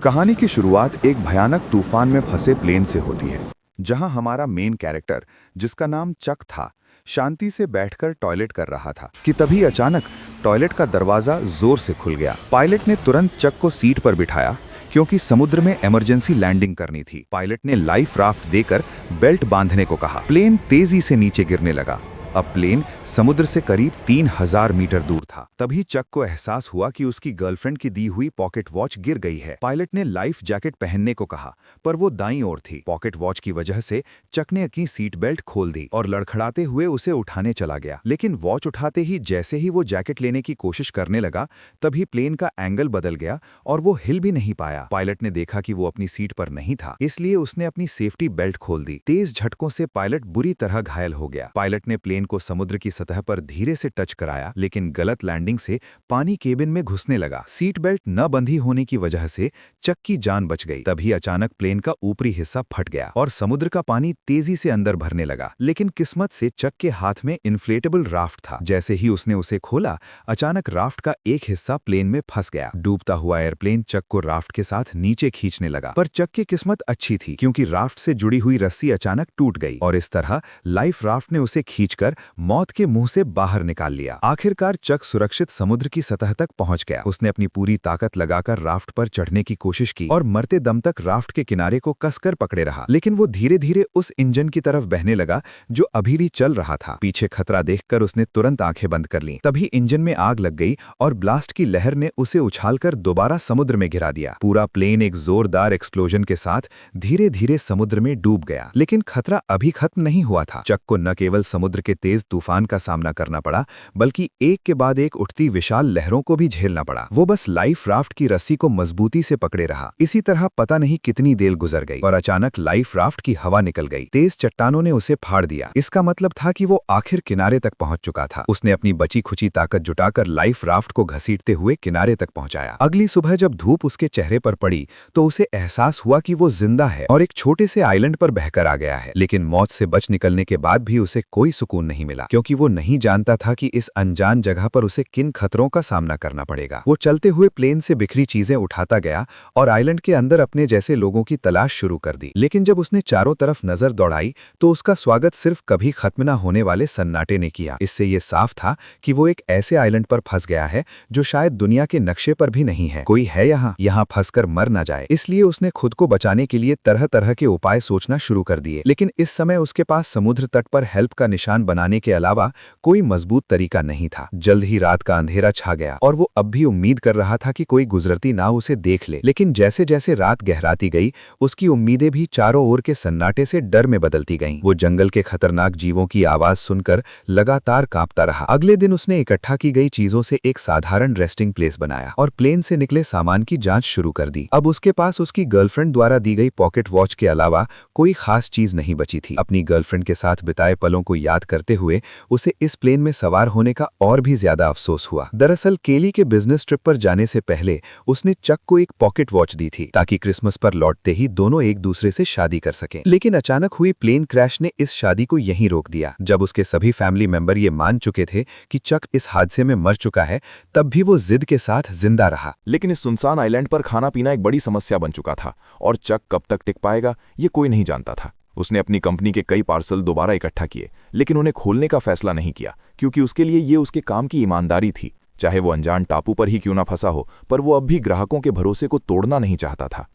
कहानी की शुरुआत एक भयानक तूफान में फंसे प्लेन से होती है, जहां हमारा मेन कैरेक्टर, जिसका नाम चक था, शांति से बैठकर टॉयलेट कर रहा था कि तभी अचानक टॉयलेट का दरवाजा जोर से खुल गया। पायलट ने तुरंत चक को सीट पर बिठाया क्योंकि समुद्र में इमरजेंसी लैंडिंग करनी थी। पायलट ने लाइफ राफ्ट देकर बेल्ट बांधने को कहा। प्लेन तेजी से नीचे गिरने लगा। अब प्लेन समुद्र से करीब 3000 मीटर दूर था। तभी चक को एहसास हुआ कि उसकी गर्लफ्रेंड की दी हुई पॉकेट वॉच गिर गई है। पायलट ने लाइफ जैकेट पहनने को कहा, पर वो दाईं ओर थी। पॉकेट वॉच की वजह से चक ने अपनी सीट बेल्ट खोल दी और लड़खड़ाते हुए उसे उठाने चला गया। लेकिन वॉच उठाते ही जैसे ही वो जैकेट लेने की कोशिश करने लगा, तभी प्लेन का एंगल बदल गया और वो हिल भी नहीं पाया। पायलट ने देखा कि वो अपनी सीट पर नहीं था, इसलिए उसने अपनी सेफ्टी बेल्ट खोल दी। तेज झटकों से पायलट बुरी तरह घायल हो गया। पायलट ने प्लेन को समुद्र की सतह पर धीरे से टच कराया, लेकिन गलत लैंडिंग से पानी केबिन में घुसने लगा। सीट बेल्ट न बंधी होने की वजह से चक की जान बच गई। तभी अचानक प्लेन का ऊपरी हिस्सा फट गया और समुद्र का पानी तेजी से अंदर भरने लगा। लेकिन किस्मत से चक के हाथ में इन्फ्लेटेबल राफ्ट था। जैसे ही उसने उसे खोला, अचानक राफ्ट का एक हिस्सा प्लेन में फंस गया। डूबता हुआ एयरप्लेन चक को राफ्ट के साथ नीचे खींचने लगा, पर चक की किस्मत अच्छी थी क्योंकि राफ्ट से जुड़ी हुई रस्सी अचानक टूट गई और इस तरह लाइफ राफ्ट ने उसे खींचकर मौत के मुंह से बाहर निकाल लिया। आखिरकार चक सुरक्षित समुद्र की सतह तक पहुंच गया। उसने अपनी पूरी ताकत लगाकर राफ्ट पर चढ़ने की कोशिश की और मरते दम तक राफ्ट के किनारे को कसकर पकड़े रहा, लेकिन वो धीरे धीरे उस इंजन की तरफ बहने लगा जो अभी भी चल रहा था। पीछे खतरा देखकर उसने तुरंत आंखें बंद कर लीं। तभी इंजन में आग लग गई और ब्लास्ट की लहर ने उसे उछालकर दोबारा समुद्र में गिरा दिया। पूरा प्लेन एक जोरदार एक्सप्लोजन के साथ धीरे धीरे समुद्र में डूब गया। लेकिन खतरा अभी खत्म नहीं हुआ था। चक को न केवल समुद्र के तेज तूफान का सामना करना पड़ा, बल्कि एक के बाद एक उठती विशाल लहरों को भी झेलना पड़ा। वो बस लाइफ राफ्ट की रस्सी को मजबूती से पकड़े रहा। इसी तरह पता नहीं कितनी देर गुजर गई और अचानक लाइफ राफ्ट की हवा निकल गई। तेज चट्टानों ने उसे फाड़ दिया। इसका मतलब था कि वो आखिर किनारे तक पहुंच चुका था। उसने अपनी बची खुची ताकत जुटाकर लाइफ राफ्ट को घसीटते हुए किनारे तक पहुंचाया। अगली सुबह जब धूप उसके चेहरे पर पड़ी तो उसे एहसास हुआ कि वो जिंदा है और एक छोटे से आइलैंड पर बहकर आ गया है। लेकिन मौत से बच निकलने के बाद भी उसे कोई सुकून नहीं मिला, क्योंकि वो नहीं जानता था कि इस अनजान जगह पर उसे किन खतरों का सामना करना पड़ेगा। वो चलते हुए प्लेन से बिखरी चीजें उठाता गया और आइलैंड के अंदर अपने जैसे लोगों की तलाश शुरू कर दी। लेकिन जब उसने चारों तरफ नजर दौड़ाई तो उसका स्वागत सिर्फ कभी खत्म न होने वाले सन्नाटे ने किया। इससे ये साफ था कि वो एक ऐसे आइलैंड पर फंस गया है जो शायद दुनिया के नक्शे पर भी नहीं है। कोई है यहाँ फंसकर मर न जाए, इसलिए उसने खुद को बचाने के लिए तरह तरह के उपाय सोचना शुरू कर दिए। लेकिन इस समय उसके पास समुद्र तट पर हेल्प का निशान बनाने के अलावा कोई मजबूत तरीका नहीं था। जल्द ही रात का अंधेरा छा गया और वो अब भी उम्मीद कर रहा था कि कोई गुजरती नाव उसे देख ले। लेकिन जैसे जैसे रात गहराती गई, उसकी उम्मीदें भी चारों ओर के सन्नाटे से डर में बदलती गईं। वो जंगल के खतरनाक जीवों की आवाज सुनकर लगातार कांपता रहा। अगले दिन उसने इकट्ठा की गई चीजों से एक साधारण रेस्टिंग प्लेस बनाया और प्लेन से निकले सामान की जांच शुरू कर दी। अब उसके पास उसकी गर्लफ्रेंड द्वारा दी गई पॉकेट वॉच के अलावा कोई खास चीज नहीं बची थी। अपनी गर्लफ्रेंड के साथ बिताए पलों को याद करते हुए उसे इस प्लेन में सवार होने का और भी ज्यादा अफसोस हुआ। दरअसल केली के बिजनेस ट्रिप पर जाने से पहले उसने चक को एक पॉकेट वॉच दी थी ताकि क्रिसमस पर लौटते ही दोनों एक दूसरे से शादी कर सकें। लेकिन अचानक हुई प्लेन क्रैश ने इस शादी को यहीं रोक दिया। जब उसके सभी फैमिली मेंबर ये मान चुके थे कि चक इस हादसे में मर चुका है, तब भी वो जिद के साथ जिंदा रहा। लेकिन इस सुनसान आइलैंड पर खाना पीना एक बड़ी समस्या बन चुका था और चक कब तक टिक पाएगा ये कोई नहीं जानता था। उसने अपनी कंपनी के कई पार्सल दोबारा इकट्ठा किए, लेकिन उन्हें खोलने का फैसला नहीं किया, क्योंकि उसके लिए ये उसके काम की ईमानदारी थी। चाहे वो अनजान टापू पर ही क्यों ना फंसा हो, पर वो अब भी ग्राहकों के भरोसे को तोड़ना नहीं चाहता था।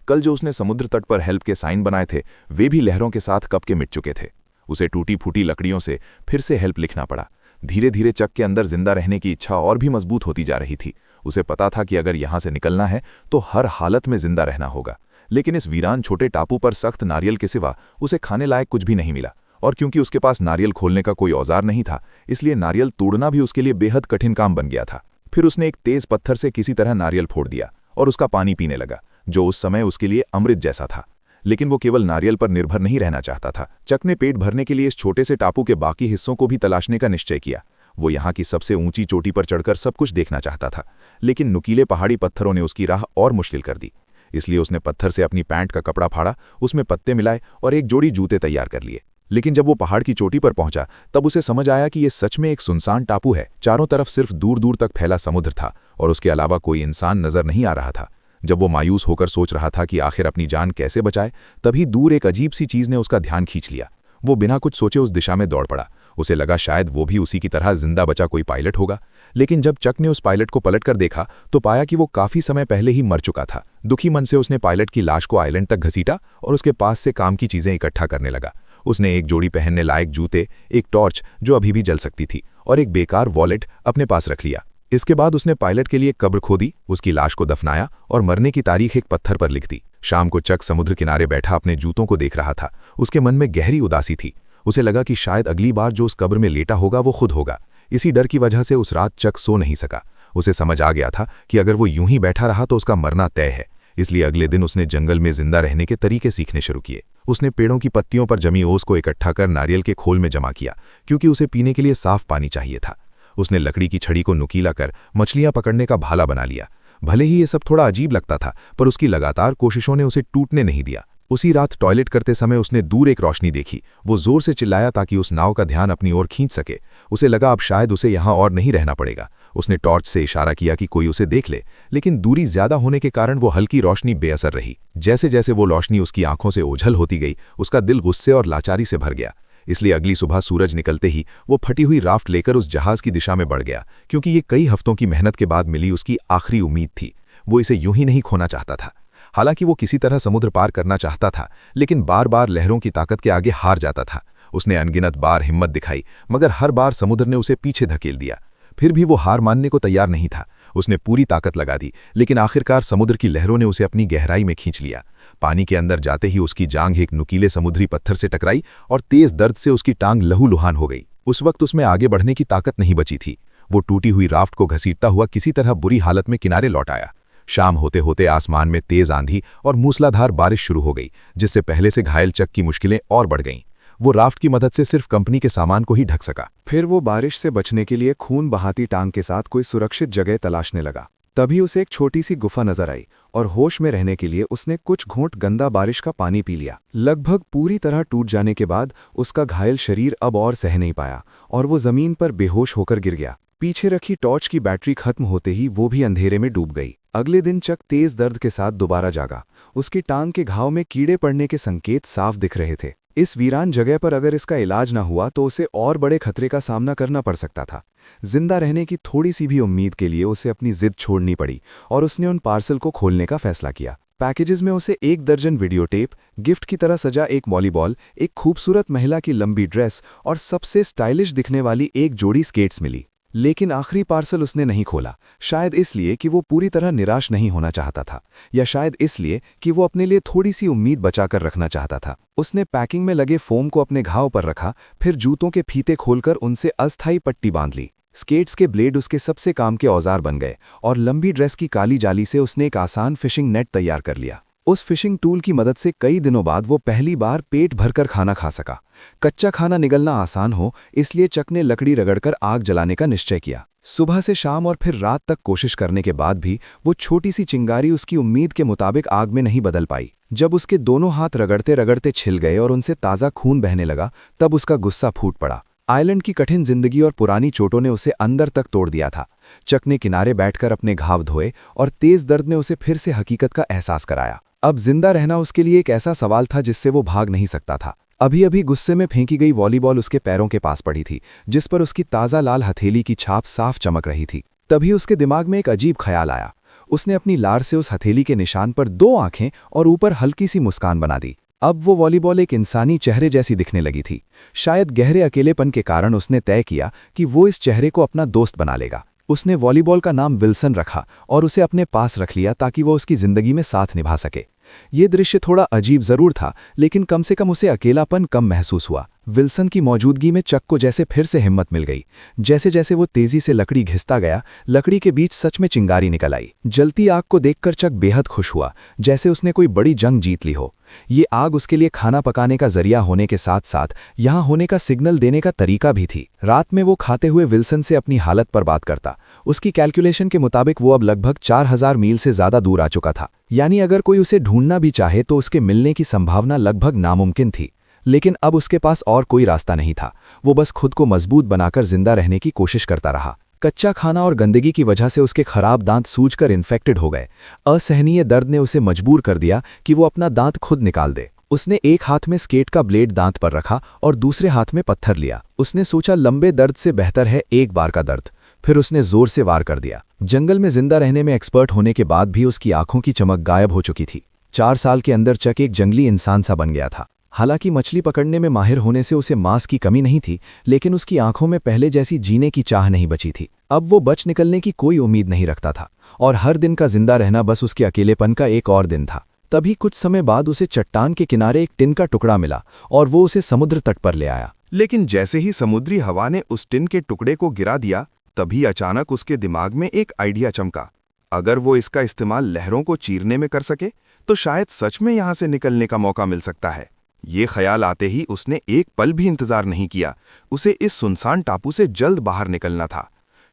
कल जो उसने समुद्र तट पर हेल्प के साइन बनाए थे, वे भी लहरों के साथ कब के मिट चुके थे। उसे टूटी फूटी लकड़ियों से फिर से हेल्प लिखना पड़ा। धीरे धीरे चक के अंदर जिंदा रहने की इच्छा और भी मजबूत होती जा रही थी। उसे पता था कि अगर यहां से निकलना है तो हर हालत में जिंदा रहना होगा। लेकिन इस वीरान छोटे टापू पर सख्त नारियल के सिवा उसे खाने लायक कुछ भी नहीं मिला, और क्योंकि उसके पास नारियल खोलने का कोई औजार नहीं था, इसलिए नारियल तोड़ना भी उसके लिए बेहद कठिन काम बन गया था। फिर उसने एक तेज पत्थर से किसी तरह नारियल फोड़ दिया और उसका पानी पीने लगा, जो उस समय उसके लिए अमृत जैसा था। लेकिन वो केवल नारियल पर निर्भर नहीं रहना चाहता था। चक ने पेट भरने के लिए इस छोटे से टापू के बाकी हिस्सों को भी तलाशने का निश्चय किया। वो यहाँ की सबसे ऊंची चोटी पर चढ़कर सब कुछ देखना चाहता था, लेकिन नुकीले पहाड़ी पत्थरों ने उसकी राह और मुश्किल कर दी। इसलिए उसने पत्थर से अपनी पैंट का कपड़ा फाड़ा, उसमें पत्ते मिलाए और एक जोड़ी जूते तैयार कर लिए। लेकिन जब वो पहाड़ की चोटी पर पहुंचा, तब उसे समझ आया कि ये सच में एक सुनसान टापू है। चारों तरफ सिर्फ दूर दूर तक फैला समुद्र था और उसके अलावा कोई इंसान नजर नहीं आ रहा था। जब वो मायूस होकर सोच रहा था कि आखिर अपनी जान कैसे बचाए, तभी दूर एक अजीब सी चीज ने उसका ध्यान खींच लिया। वो बिना कुछ सोचे उस दिशा में दौड़ पड़ा। उसे लगा शायद वो भी उसी की तरह जिंदा बचा कोई पायलट होगा, लेकिन जब चक ने उस पायलट को पलटकर देखा तो पाया कि वो काफी समय पहले ही मर चुका था। दुखी मन से उसने पायलट की लाश को आइलैंड तक घसीटा और उसके पास से काम की चीजें इकट्ठा करने लगा। उसने एक जोड़ी पहनने लायक जूते, एक टॉर्च जो अभी भी जल सकती थी और एक बेकार वॉलेट अपने पास रख लिया। इसके बाद उसने पायलट के लिए कब्र खोदी, उसकी लाश को दफनाया और मरने की तारीख एक पत्थर पर लिख दी। शाम को चक समुद्र किनारे बैठा अपने जूतों को देख रहा था। उसके मन में गहरी उदासी थी। उसे लगा कि शायद अगली बार जो उस कब्र में लेटा होगा वो खुद होगा। इसी डर की वजह से उस रात चक सो नहीं सका। उसे समझ आ गया था कि अगर वो यूं ही बैठा रहा तो उसका मरना तय है। इसलिए अगले दिन उसने जंगल में जिंदा रहने के तरीके सीखने शुरू किए। उसने पेड़ों की पत्तियों पर जमी ओस को इकट्ठा कर नारियल के खोल में जमा किया, क्योंकि उसे पीने के लिए साफ पानी चाहिए था। उसने लकड़ी की छड़ी को नुकीला कर मछलियां पकड़ने का भाला बना लिया। भले ही ये सब थोड़ा अजीब लगता था, पर उसकी लगातार कोशिशों ने उसे टूटने नहीं दिया। उसी रात टॉयलेट करते समय उसने दूर एक रोशनी देखी। वो जोर से चिल्लाया ताकि उस नाव का ध्यान अपनी ओर खींच सके। उसे लगा अब शायद उसे यहाँ और नहीं रहना पड़ेगा। उसने टॉर्च से इशारा किया कि कोई उसे देख ले, लेकिन दूरी ज्यादा होने के कारण वो हल्की रोशनी बेअसर रही। जैसे जैसे वो रोशनी उसकी आंखों से ओझल होती गई, उसका दिल गुस्से और लाचारी से भर गया। इसलिए अगली सुबह सूरज निकलते ही वो फटी हुई राफ्ट लेकर उस जहाज की दिशा में बढ़ गया, क्योंकि ये कई हफ्तों की मेहनत के बाद मिली उसकी आखिरी उम्मीद थी। वो इसे यूं ही नहीं खोना चाहता था। हालांकि वो किसी तरह समुद्र पार करना चाहता था, लेकिन बार बार लहरों की ताकत के आगे हार जाता था। उसने अनगिनत बार हिम्मत दिखाई, मगर हर बार समुद्र ने उसे पीछे धकेल दिया। फिर भी वो हार मानने को तैयार नहीं था। उसने पूरी ताकत लगा दी, लेकिन आखिरकार समुद्र की लहरों ने उसे अपनी गहराई में खींच लिया। पानी के अंदर जाते ही उसकी जांघ एक नुकीले समुद्री पत्थर से टकराई और तेज दर्द से उसकी टांग लहूलुहान हो गई। उस वक्त उसमें आगे बढ़ने की ताकत नहीं बची थी। वो टूटी हुई राफ्ट को घसीटता हुआ किसी तरह बुरी हालत में किनारे लौट आया। शाम होते होते आसमान में तेज आंधी और मूसलाधार बारिश शुरू हो गई, जिससे पहले से घायल चक की मुश्किलें और बढ़ गईं। वो राफ्ट की मदद से सिर्फ कंपनी के सामान को ही ढक सका। फिर वो बारिश से बचने के लिए खून बहाती टांग के साथ कोई सुरक्षित जगह तलाशने लगा। तभी उसे एक छोटी सी गुफा नजर आई और होश में रहने के लिए उसने कुछ घूंट गंदा बारिश का पानी पी लिया। लगभग पूरी तरह टूट जाने के बाद उसका घायल शरीर अब और सह नहीं पाया और वो जमीन पर बेहोश होकर गिर गया। पीछे रखी टॉर्च की बैटरी खत्म होते ही वो भी अंधेरे में डूब गई। अगले दिन चक तेज दर्द के साथ दोबारा जागा। उसकी टांग के घाव में कीड़े पड़ने के संकेत साफ दिख रहे थे। इस वीरान जगह पर अगर इसका इलाज न हुआ तो उसे और बड़े खतरे का सामना करना पड़ सकता था। जिंदा रहने की थोड़ी सी भी उम्मीद के लिए उसे अपनी जिद छोड़नी पड़ी और उसने उन पार्सल को खोलने का फैसला किया। पैकेजेस में उसे 1 दर्जन वीडियो टेप, गिफ्ट की तरह सजा एक वॉलीबॉल, एक खूबसूरत महिला की लंबी ड्रेस और सबसे स्टाइलिश दिखने वाली एक जोड़ी स्केट्स मिली। लेकिन आखिरी पार्सल उसने नहीं खोला, शायद इसलिए कि वो पूरी तरह निराश नहीं होना चाहता था, या शायद इसलिए कि वो अपने लिए थोड़ी सी उम्मीद बचाकर रखना चाहता था। उसने पैकिंग में लगे फोम को अपने घाव पर रखा, फिर जूतों के फीते खोलकर उनसे अस्थायी पट्टी बांध ली। स्केट्स के ब्लेड उसके सबसे काम के औजार बन गए और लंबी ड्रेस की काली जाली से उसने एक आसान फिशिंग नेट तैयार कर लिया। उस फिशिंग टूल की मदद से कई दिनों बाद वो पहली बार पेट भरकर खाना खा सका। कच्चा खाना निगलना आसान हो, इसलिए चक ने लकड़ी रगड़कर आग जलाने का निश्चय किया। सुबह से शाम और फिर रात तक कोशिश करने के बाद भी वो छोटी सी चिंगारी उसकी उम्मीद के मुताबिक आग में नहीं बदल पाई। जब उसके दोनों हाथ रगड़ते रगड़ते छिल गए और उनसे ताज़ा खून बहने लगा, तब उसका गुस्सा फूट पड़ा। आइलैंड की कठिन जिंदगी और पुरानी चोटों ने उसे अंदर तक तोड़ दिया था। चक ने किनारे बैठकर अपने घाव धोए और तेज दर्द ने उसे फिर से हकीकत का एहसास कराया। अब जिंदा रहना उसके लिए एक ऐसा सवाल था जिससे वो भाग नहीं सकता था। अभी अभी गुस्से में फेंकी गई वॉलीबॉल उसके पैरों के पास पड़ी थी, जिस पर उसकी ताज़ा लाल हथेली की छाप साफ चमक रही थी। तभी उसके दिमाग में एक अजीब ख्याल आया। उसने अपनी लार से उस हथेली के निशान पर 2 आंखें और ऊपर हल्की सी मुस्कान बना दी। अब वो वॉलीबॉल एक इंसानी चेहरे जैसी दिखने लगी थी। शायद गहरे अकेलेपन के कारण उसने तय किया कि वो इस चेहरे को अपना दोस्त बना लेगा। उसने वॉलीबॉल का नाम विल्सन रखा और उसे अपने पास रख लिया ताकि वो उसकी जिंदगी में साथ निभा सके। ये दृश्य थोड़ा अजीब जरूर था, लेकिन कम से कम उसे अकेलापन कम महसूस हुआ। विल्सन की मौजूदगी में चक को जैसे फिर से हिम्मत मिल गई। जैसे जैसे वो तेजी से लकड़ी घिसता गया, लकड़ी के बीच सच में चिंगारी निकल आई। जलती आग को देखकर चक बेहद खुश हुआ, जैसे उसने कोई बड़ी जंग जीत ली हो। ये आग उसके लिए खाना पकाने का जरिया होने के साथ साथ यहाँ होने का सिग्नल देने का तरीका भी थी। रात में वो खाते हुए विल्सन से अपनी हालत पर बात करता। उसकी कैलकुलेशन के मुताबिक वो अब लगभग 4000 मील से ज्यादा दूर आ चुका था, यानी अगर कोई उसे ढूंढना भी चाहे तो उसके मिलने की संभावना लगभग नामुमकिन थी। लेकिन अब उसके पास और कोई रास्ता नहीं था। वो बस खुद को मजबूत बनाकर जिंदा रहने की कोशिश करता रहा। कच्चा खाना और गंदगी की वजह से उसके खराब दांत सूजकर इन्फेक्टेड हो गए। असहनीय दर्द ने उसे मजबूर कर दिया कि वो अपना दांत खुद निकाल दे। उसने एक हाथ में स्केट का ब्लेड दांत पर रखा और दूसरे हाथ में पत्थर लिया। उसने सोचा लंबे दर्द से बेहतर है एक बार का दर्द। फिर उसने जोर से वार कर दिया। जंगल में जिंदा रहने में एक्सपर्ट होने के बाद भी उसकी आंखों की चमक गायब हो चुकी थी। 4 साल के अंदर चक एक जंगली इंसान सा बन गया था। हालांकि मछली पकड़ने में माहिर होने से उसे मांस की कमी नहीं थी, लेकिन उसकी आंखों में पहले जैसी जीने की चाह नहीं बची थी। अब वो बच निकलने की कोई उम्मीद नहीं रखता था और हर दिन का जिंदा रहना बस उसके अकेलेपन का एक और दिन था। तभी कुछ समय बाद उसे चट्टान के किनारे एक टिन का टुकड़ा मिला और वो उसे समुद्र तट पर ले आया। लेकिन जैसे ही समुद्री हवा ने उस टिन के टुकड़े को गिरा दिया, तभी अचानक उसके दिमाग में एक आइडिया चमका। अगर वो इसका इस्तेमाल लहरों को चीरने में कर सके तो शायद सच में यहां से निकलने का मौका मिल सकता है। ये ख्याल आते ही उसने एक पल भी इंतजार नहीं किया। उसे इस सुनसान टापू से जल्द बाहर निकलना था।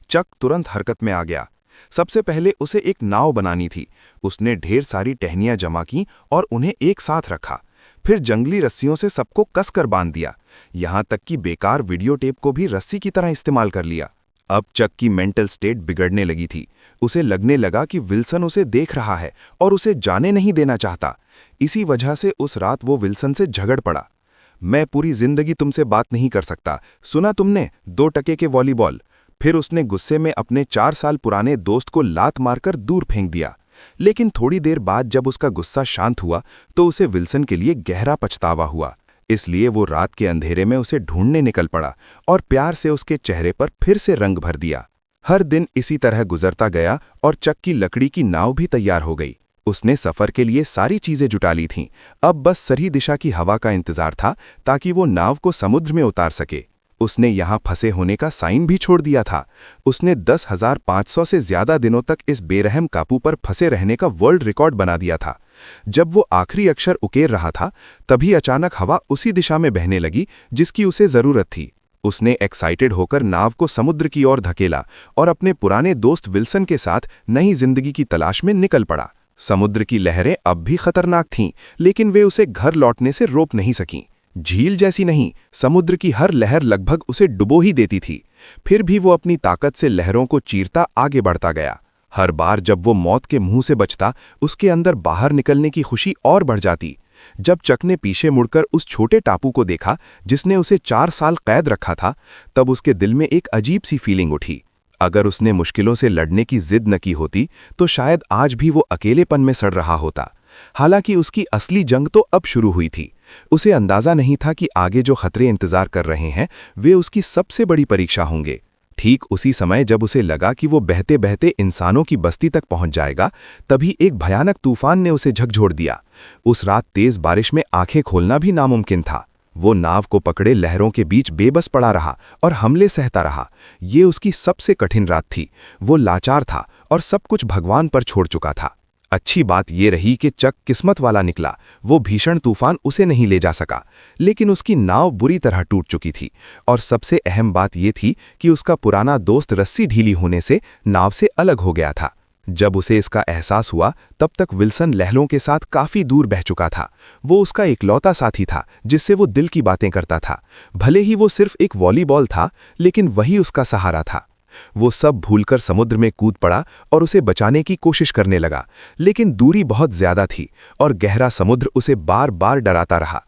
चक तुरंत हरकत में आ गया। सबसे पहले उसे एक नाव बनानी थी। उसने ढेर सारी टहनियां जमा की और उन्हें एक साथ रखा। फिर जंगली रस्सियों से सबको कसकर बांध दिया। यहां तक कि बेकार वीडियो टेप को भी रस्सी की तरह इस्तेमाल कर लिया। अब चक की मेंटल स्टेट बिगड़ने लगी थी। उसे लगने लगा कि विल्सन उसे देख रहा है और उसे जाने नहीं देना चाहता। इसी वजह से उस रात वो विल्सन से झगड़ पड़ा। मैं पूरी जिंदगी तुमसे बात नहीं कर सकता, सुना तुमने, 2 टके के वॉलीबॉल। फिर उसने गुस्से में अपने 4 साल पुराने दोस्त को लात मारकर दूर फेंक दिया। लेकिन थोड़ी देर बाद जब उसका गुस्सा शांत हुआ तो उसे विल्सन के लिए गहरा पछतावा हुआ। इसलिए वो रात के अंधेरे में उसे ढूंढने निकल पड़ा और प्यार से उसके चेहरे पर फिर से रंग भर दिया। हर दिन इसी तरह गुजरता गया और चक की लकड़ी की नाव भी तैयार हो गई। उसने सफर के लिए सारी चीजें जुटा ली थीं। अब बस सही दिशा की हवा का इंतजार था ताकि वो नाव को समुद्र में उतार सके। उसने यहाँ फंसे होने का साइन भी छोड़ दिया था। उसने 10,500 से ज्यादा दिनों तक इस बेरहम काबू पर फंसे रहने का वर्ल्ड रिकॉर्ड बना दिया था। जब वो आखिरी अक्षर उकेर रहा था, तभी अचानक हवा उसी दिशा में बहने लगी जिसकी उसे जरूरत थी। उसने एक्साइटेड होकर नाव को समुद्र की ओर धकेला और अपने पुराने दोस्त विल्सन के साथ नई जिंदगी की तलाश में निकल पड़ा। समुद्र की लहरें अब भी खतरनाक थीं, लेकिन वे उसे घर लौटने से रोक नहीं सकीं। झील जैसी नहीं, समुद्र की हर लहर लगभग उसे डुबो ही देती थी। फिर भी वो अपनी ताकत से लहरों को चीरता आगे बढ़ता गया। हर बार जब वो मौत के मुंह से बचता, उसके अंदर बाहर निकलने की खुशी और बढ़ जाती। जब चक ने पीछे मुड़कर उस छोटे टापू को देखा जिसने उसे 4 साल कैद रखा था, तब उसके दिल में एक अजीब सी फीलिंग उठी। अगर उसने मुश्किलों से लड़ने की जिद न की होती तो शायद आज भी वो अकेलेपन में सड़ रहा होता। हालांकि उसकी असली जंग तो अब शुरू हुई थी। उसे अंदाजा नहीं था कि आगे जो खतरे इंतजार कर रहे हैं वे उसकी सबसे बड़ी परीक्षा होंगे। ठीक उसी समय जब उसे लगा कि वो बहते बहते इंसानों की बस्ती तक पहुंच जाएगा, तभी एक भयानक तूफान ने उसे झकझोर दिया। उस रात तेज बारिश में आंखें खोलना भी नामुमकिन था। वो नाव को पकड़े लहरों के बीच बेबस पड़ा रहा और हमले सहता रहा। ये उसकी सबसे कठिन रात थी। वो लाचार था और सब कुछ भगवान पर छोड़ चुका था। अच्छी बात ये रही कि चक किस्मत वाला निकला। वो भीषण तूफान उसे नहीं ले जा सका, लेकिन उसकी नाव बुरी तरह टूट चुकी थी। और सबसे अहम बात ये थी कि उसका पुराना दोस्त रस्सी ढीली होने से नाव से अलग हो गया था। जब उसे इसका एहसास हुआ, तब तक विल्सन लहरों के साथ काफी दूर बह चुका था। वो उसका इकलौता साथी था जिससे वो दिल की बातें करता था। भले ही वो सिर्फ एक वॉलीबॉल था, लेकिन वही उसका सहारा था। वो सब भूलकर समुद्र में कूद पड़ा और उसे बचाने की कोशिश करने लगा, लेकिन दूरी बहुत ज्यादा थी और गहरा समुद्र उसे बार बार डराता रहा।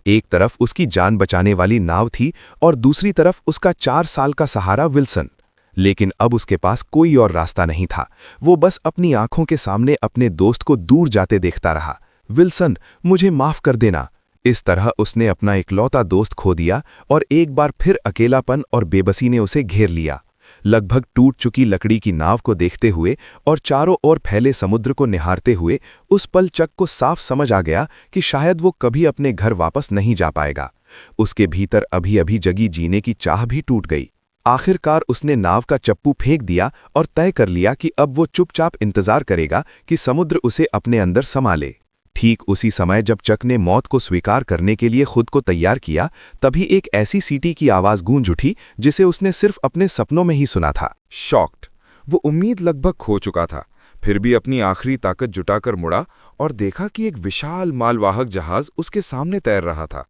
एक तरफ उसकी जान बचाने वाली नाव थी और दूसरी तरफ उसका 4 साल का सहारा विल्सन। लेकिन अब उसके पास कोई और रास्ता नहीं था। वो बस अपनी आंखों के सामने अपने दोस्त को दूर जाते देखता रहा। विल्सन, मुझे माफ कर देना। इस तरह उसने अपना इकलौता दोस्त खो दिया और एक बार फिर अकेलापन और बेबसी ने उसे घेर लिया। लगभग टूट चुकी लकड़ी की नाव को देखते हुए और चारों ओर फैले समुद्र को निहारते हुए उस पल चक को साफ समझ आ गया कि शायद वो कभी अपने घर वापस नहीं जा पाएगा। उसके भीतर अभी अभी जगी जीने की चाह भी टूट गई। आखिरकार उसने नाव का चप्पू फेंक दिया और तय कर लिया कि अब वो चुपचाप इंतजार करेगा कि समुद्र उसे अपने अंदर समा ले। ठीक उसी समय जब चक ने मौत को स्वीकार करने के लिए खुद को तैयार किया, तभी एक ऐसी सीटी की आवाज गूंज उठी जिसे उसने सिर्फ अपने सपनों में ही सुना था। शॉक्ड, वो उम्मीद लगभग खो चुका था। फिर भी अपनी आखिरी ताकत जुटाकर मुड़ा और देखा कि एक विशाल मालवाहक जहाज उसके सामने तैर रहा था।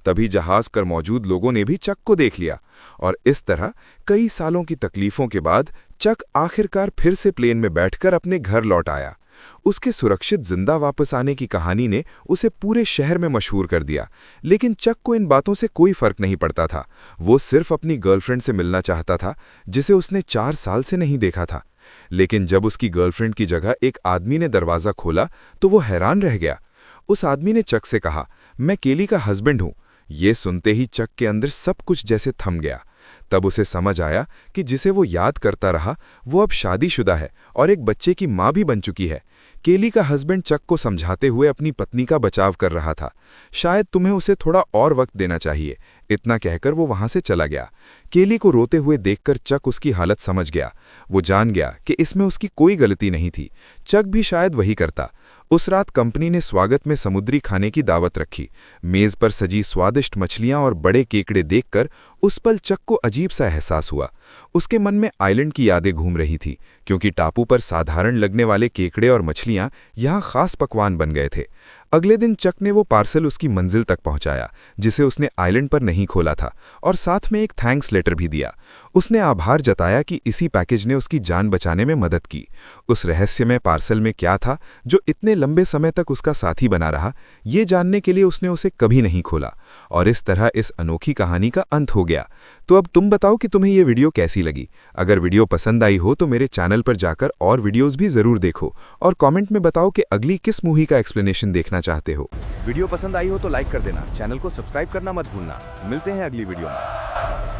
तभी जहाज पर मौजूद लोगों ने भी चक को देख लिया और इस तरह कई सालों की तकलीफों के बाद चक आखिरकार फिर से प्लेन में बैठकर अपने घर लौट आया। उसके सुरक्षित जिंदा वापस आने की कहानी ने उसे पूरे शहर में मशहूर कर दिया, लेकिन चक को इन बातों से कोई फर्क नहीं पड़ता था। वो सिर्फ अपनी गर्लफ्रेंड से मिलना चाहता था, जिसे उसने 4 साल से नहीं देखा था। लेकिन जब उसकी गर्लफ्रेंड की जगह एक आदमी ने दरवाज़ा खोला तो वो हैरान रह गया। उस आदमी ने चक से कहा, मैं केली का हस्बैंड हूँ। ये सुनते ही चक के अंदर सब कुछ जैसे थम गया। तब उसे समझ आया कि जिसे वो याद करता रहा वो अब शादीशुदा है और एक बच्चे की माँ भी बन चुकी है। केली का हस्बैंड चक को समझाते हुए अपनी पत्नी का बचाव कर रहा था। शायद तुम्हें उसे थोड़ा और वक्त देना चाहिए, इतना कहकर वो वहां से चला गया। केली को रोते हुए देखकर चक उसकी हालत समझ गया। वो जान गया कि इसमें उसकी कोई गलती नहीं थी। चक भी शायद वही करता। उस रात कंपनी ने स्वागत में समुद्री खाने की दावत रखी। मेज पर सजी स्वादिष्ट मछलियां और बड़े केकड़े देखकर उस पल चक को अजीब सा एहसास हुआ। उसके मन में आइलैंड की यादें घूम रही थी, क्योंकि टापू पर साधारण लगने वाले केकड़े और मछलियां यहां खास पकवान बन गए थे। अगले दिन चक ने वो पार्सल उसकी मंजिल तक पहुंचाया, जिसे उसने आइलैंड पर नहीं खोला था, और साथ में एक थैंक्स लेटर भी दिया। उसने आभार जताया कि इसी पैकेज ने उसकी जान बचाने में मदद की। उस रहस्यमय पार्सल में क्या था जो इतने लंबे समय तक उसका साथी बना रहा, ये जानने के लिए उसने उसे कभी नहीं खोला। और इस तरह इस अनोखी कहानी का अंत हो गया। तो अब तुम बताओ कि तुम्हें ये वीडियो कैसी लगी। अगर वीडियो पसंद आई हो तो मेरे चैनल पर जाकर और वीडियोस भी जरूर देखो, और कमेंट में बताओ कि अगली किस मूवी का एक्सप्लेनेशन देखना चाहते हो। वीडियो पसंद आई हो तो लाइक कर देना, चैनल को सब्सक्राइब करना मत भूलना। मिलते हैं अगली वीडियो में।